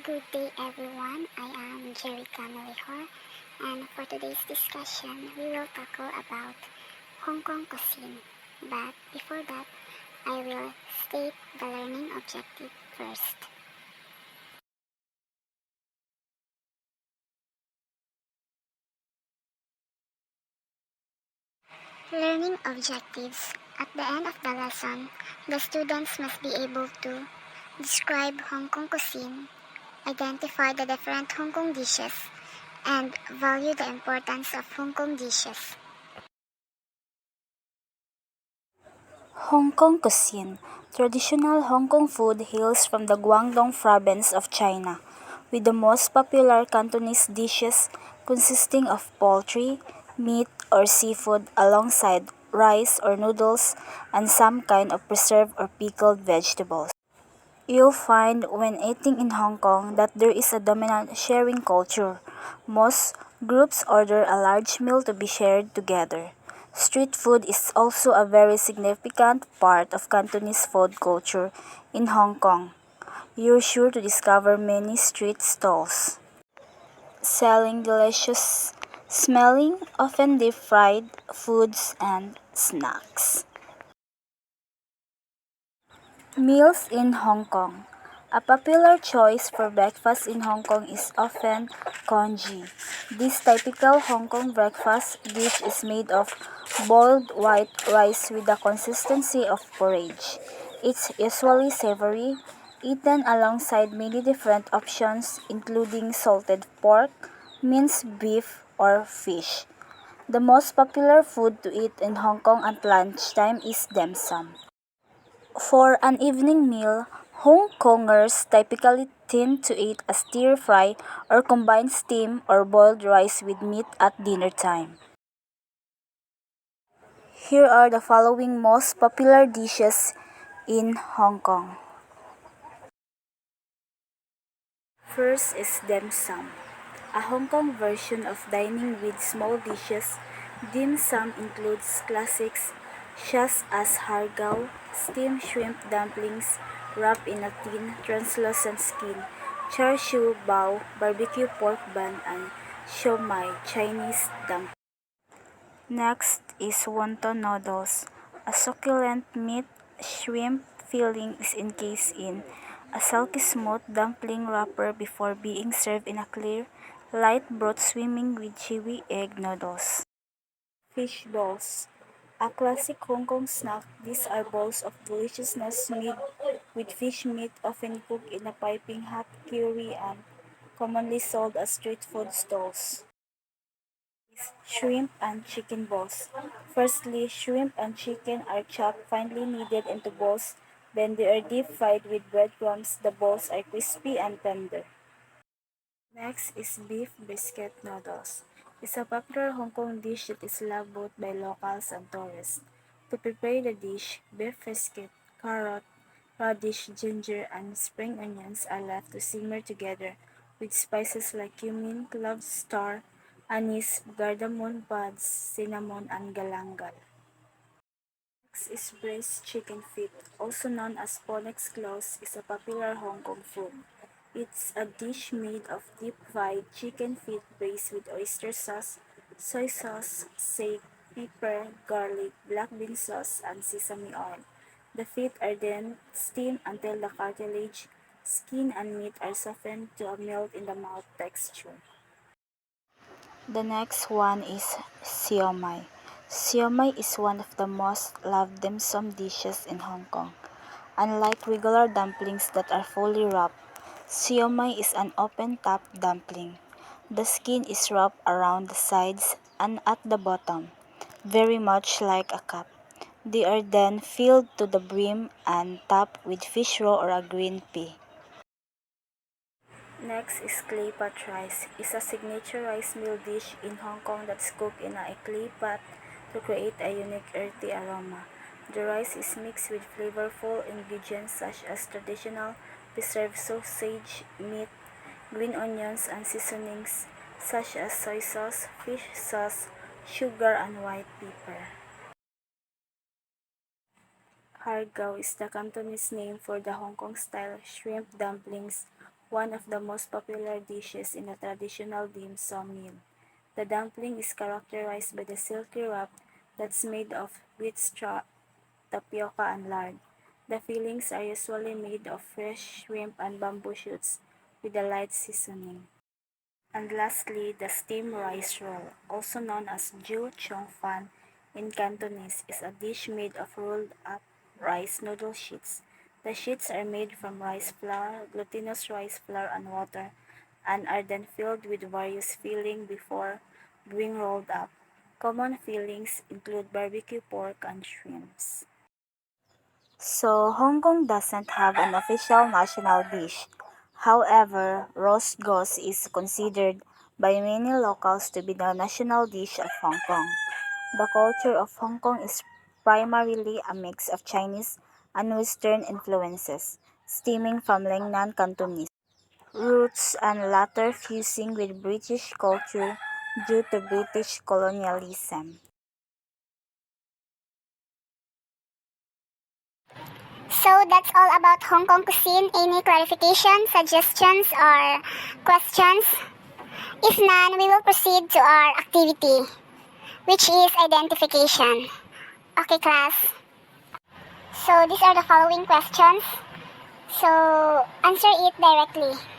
Good day everyone, I am Jerica Malihor, and for today's discussion, we will tackle about Hong Kong cuisine. But before that, I will state the learning objective first. Learning objectives. At the end of the lesson, the students must be able to describe Hong Kong cuisine, identify the different Hong Kong dishes, and value the importance of Hong Kong dishes. Hong Kong cuisine. Traditional Hong Kong food hails from the Guangdong province of China, with the most popular Cantonese dishes consisting of poultry, meat, or seafood alongside rice or noodles and some kind of preserved or pickled vegetables. You'll find when eating in Hong Kong that there is a dominant sharing culture. Most groups order a large meal to be shared together. Street food is also a very significant part of Cantonese food culture in Hong Kong. You're sure to discover many street stalls selling delicious smelling, often deep fried foods and snacks. Meals in Hong Kong. A popular choice for breakfast in Hong Kong is often congee. This typical Hong Kong breakfast dish is made of boiled white rice with the consistency of porridge. It's usually savory, eaten alongside many different options including salted pork, minced beef, or fish. The most popular food to eat in Hong Kong at lunchtime is dim sum. For an evening meal, Hong Kongers typically tend to eat a stir-fry or combined steamed or boiled rice with meat at dinner time. Here are the following most popular dishes in Hong Kong. First is dim sum, a Hong Kong version of dining with small dishes. Dim sum includes classics such as hargao, steamed shrimp dumplings wrapped in a thin, translucent skin, char siu bao, barbecue pork bun, and siu mai, Chinese dumpling. Next is wonton noodles, a succulent meat shrimp filling is encased in a silky smooth dumpling wrapper before being served in a clear, light broth swimming with chewy egg noodles. Fish balls, a classic Hong Kong snack. These are balls of deliciousness made with fish meat often cooked in a piping hot curry and commonly sold at street food stalls. Shrimp and chicken balls. Firstly, shrimp and chicken are chopped finely kneaded into balls. Then they are deep fried with breadcrumbs. The balls are crispy and tender. Next is beef brisket noodles. It's a popular Hong Kong dish that is loved both by locals and tourists. To prepare the dish, beef brisket, carrot, radish, ginger, and spring onions are left to simmer together with spices like cumin, clove star, anise, cardamom pods, cinnamon, and galangal. Next is braised chicken feet, also known as Phoenix claws, is a popular Hong Kong food. It's a dish made of deep-fried chicken feet braised with oyster sauce, soy sauce, sage, pepper, garlic, black bean sauce, and sesame oil. The feet are then steamed until the cartilage, skin, and meat are softened to a melt in the mouth texture. The next one is siomai. Siomai is one of the most loved dim sum dishes in Hong Kong. Unlike regular dumplings that are fully wrapped, siomai is an open-top dumpling. The skin is wrapped around the sides and at the bottom, very much like a cup. They are then filled to the brim and topped with fish roe or a green pea. Next is clay pot rice. It's a signature rice meal dish in Hong Kong that's cooked in a clay pot to create a unique earthy aroma. The rice is mixed with flavorful ingredients such as traditional preserved sausage, meat, green onions, and seasonings such as soy sauce, fish sauce, sugar, and white pepper. Hargao is the Cantonese name for the Hong Kong-style shrimp dumplings one of the most popular dishes in a traditional dim sum meal. The dumpling is characterized by the silky wrap that's made of wheat straw, tapioca, and lard. The fillings are usually made of fresh shrimp and bamboo shoots with a light seasoning. And lastly, the steamed rice roll, also known as Ju Chong Fan in Cantonese, is a dish made of rolled up rice noodle sheets. The sheets are made from rice flour, glutinous rice flour, and water, and are then filled with various fillings before being rolled up. Common fillings include barbecue pork and shrimps. So, Hong Kong doesn't have an official national dish. However, roast goose is considered by many locals to be the national dish of Hong Kong. The culture of Hong Kong is primarily a mix of Chinese and Western influences, stemming from Lingnan Cantonese roots and later fusing with British culture due to British colonialism. So that's all about Hong Kong cuisine. Any clarification, suggestions, or questions? If none, we will proceed to our activity, which is identification. Okay, class. So these are the following questions. So answer it directly.